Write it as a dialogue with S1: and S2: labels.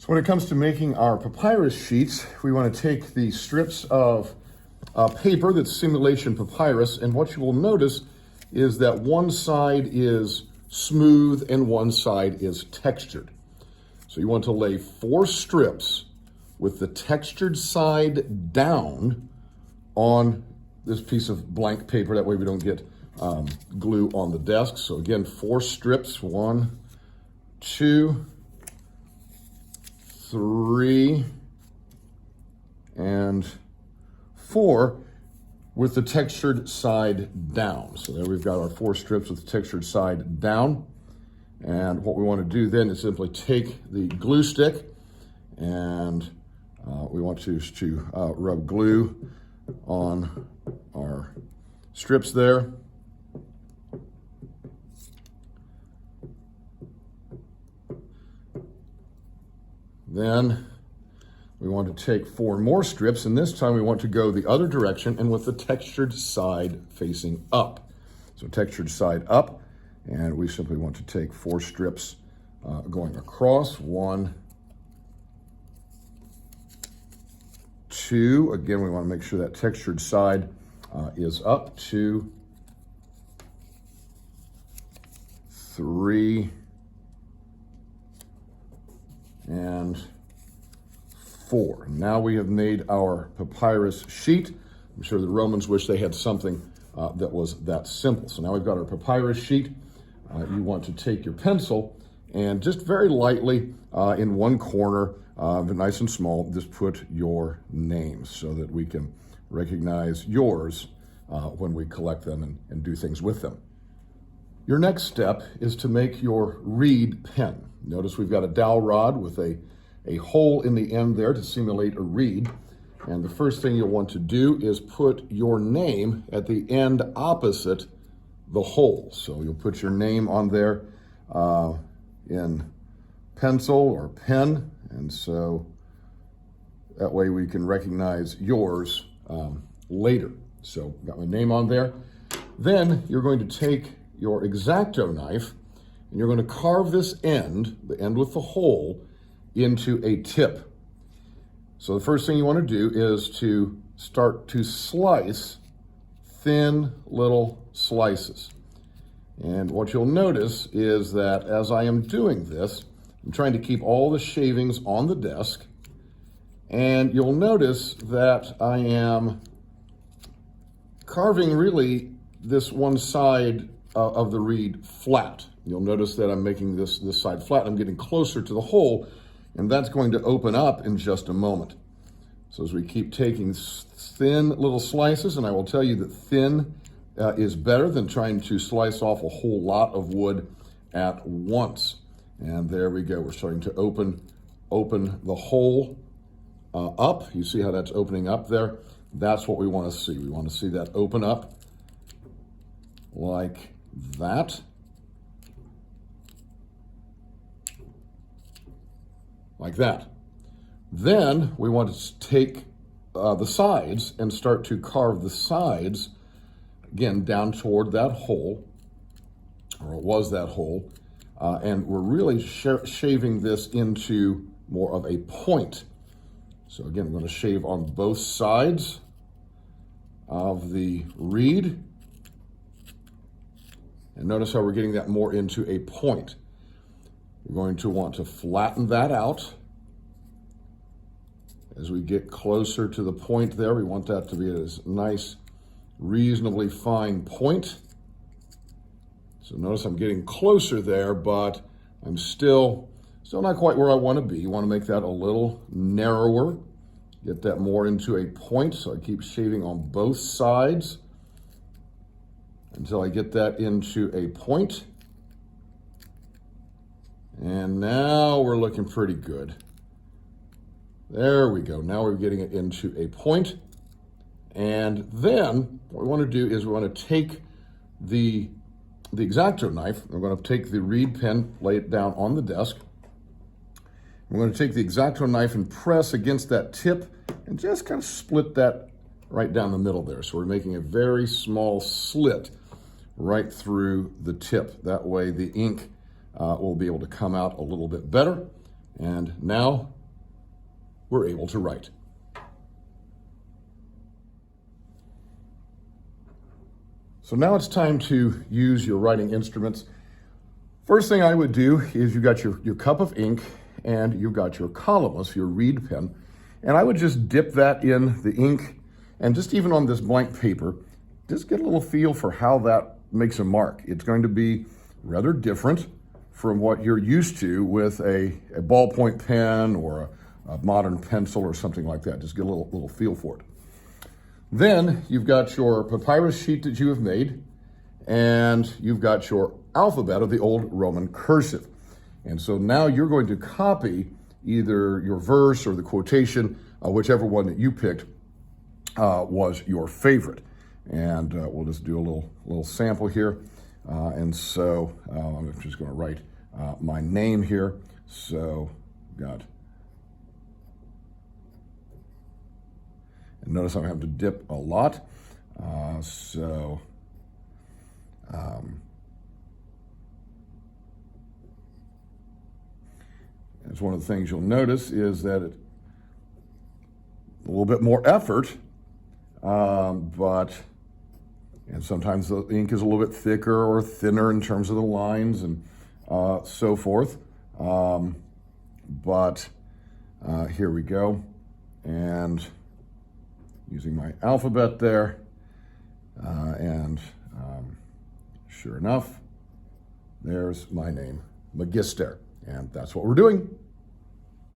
S1: When it comes to making our papyrus sheets, we want to take the strips of paper that's simulation papyrus, and what you will notice is that one side is smooth and one side is textured. So you want to lay 4 strips with the textured side down on this piece of blank paper. That way we don't get glue on the desk. So again, 4 strips, 1, 2, 3, and 4 with the textured side down. So there we've got our 4 strips with the textured side down. And what we want to do then is simply take the glue stick and we want to rub glue on our strips there. Then we want to take 4 more strips, and this time we want to go the other direction and with the textured side facing up. So textured side up, and we simply want to take 4 strips going across. 1, 2, again we want to make sure that textured side is up. 2, 3, and 4. Now we have made our papyrus sheet. I'm sure the Romans wish they had something that was that simple. So now we've got our papyrus sheet. You want to take your pencil and just very lightly in one corner, nice and small, just put your name so that we can recognize yours when we collect them and do things with them. Your next step is to make your reed pen. Notice we've got a dowel rod with a hole in the end there to simulate a reed. And the first thing you'll want to do is put your name at the end opposite the hole. So you'll put your name on there in pencil or pen. And so that way we can recognize yours later. So got my name on there. Then you're going to take your X-Acto knife and you're going to carve this end, the end with the hole, into a tip. So the first thing you want to do is to start to slice thin little slices. And what you'll notice is that as I am doing this, I'm trying to keep all the shavings on the desk, and you'll notice that I am carving really this one side of the reed flat. You'll notice that I'm making this side flat. I'm getting closer to the hole, and that's going to open up in just a moment. So as we keep taking thin little slices, and I will tell you that thin is better than trying to slice off a whole lot of wood at once. And there we go. We're starting to open the hole up. You see how that's opening up there? That's what we want to see. We want to see that open up like that. Like that. Then we want to take the sides and start to carve the sides, again, down toward that hole, or it was that hole, and we're really shaving this into more of a point. So again, I'm going to shave on both sides of the reed, and notice how we're getting that more into a point. We're going to want to flatten that out. As we get closer to the point there, we want that to be a nice, reasonably fine point. So notice I'm getting closer there, but I'm still not quite where I want to be. You want to make that a little narrower, get that more into a point. So I keep shaving on both sides until I get that into a point. And now we're looking pretty good. There we go. Now we're getting it into a point. And then what we want to do is we want to take the X-Acto knife. We're going to take the reed pen, lay it down on the desk. We're going to take the X-Acto knife and press against that tip and just kind of split that right down the middle there. So we're making a very small slit right through the tip. That way the ink will be able to come out a little bit better. And now we're able to write. So now it's time to use your writing instruments. First thing I would do is you've got your cup of ink and you've got your Columbus, your reed pen, and I would just dip that in the ink, and just even on this blank paper, just get a little feel for how that makes a mark. It's going to be rather different from what you're used to with a ballpoint pen or a modern pencil or something like that. Just get a little feel for it. Then you've got your papyrus sheet that you have made, and you've got your alphabet of the old Roman cursive. And so now you're going to copy either your verse or the quotation, whichever one that you picked was your favorite. And we'll just do a little sample here. And so I'm just going to write my name here. So got. And notice I'm having to dip a lot. It's one of the things you'll notice is that it's a little bit more effort, and sometimes the ink is a little bit thicker or thinner in terms of the lines and so forth. Here we go. And using my alphabet there, sure enough, there's my name, Magister, and that's what we're doing.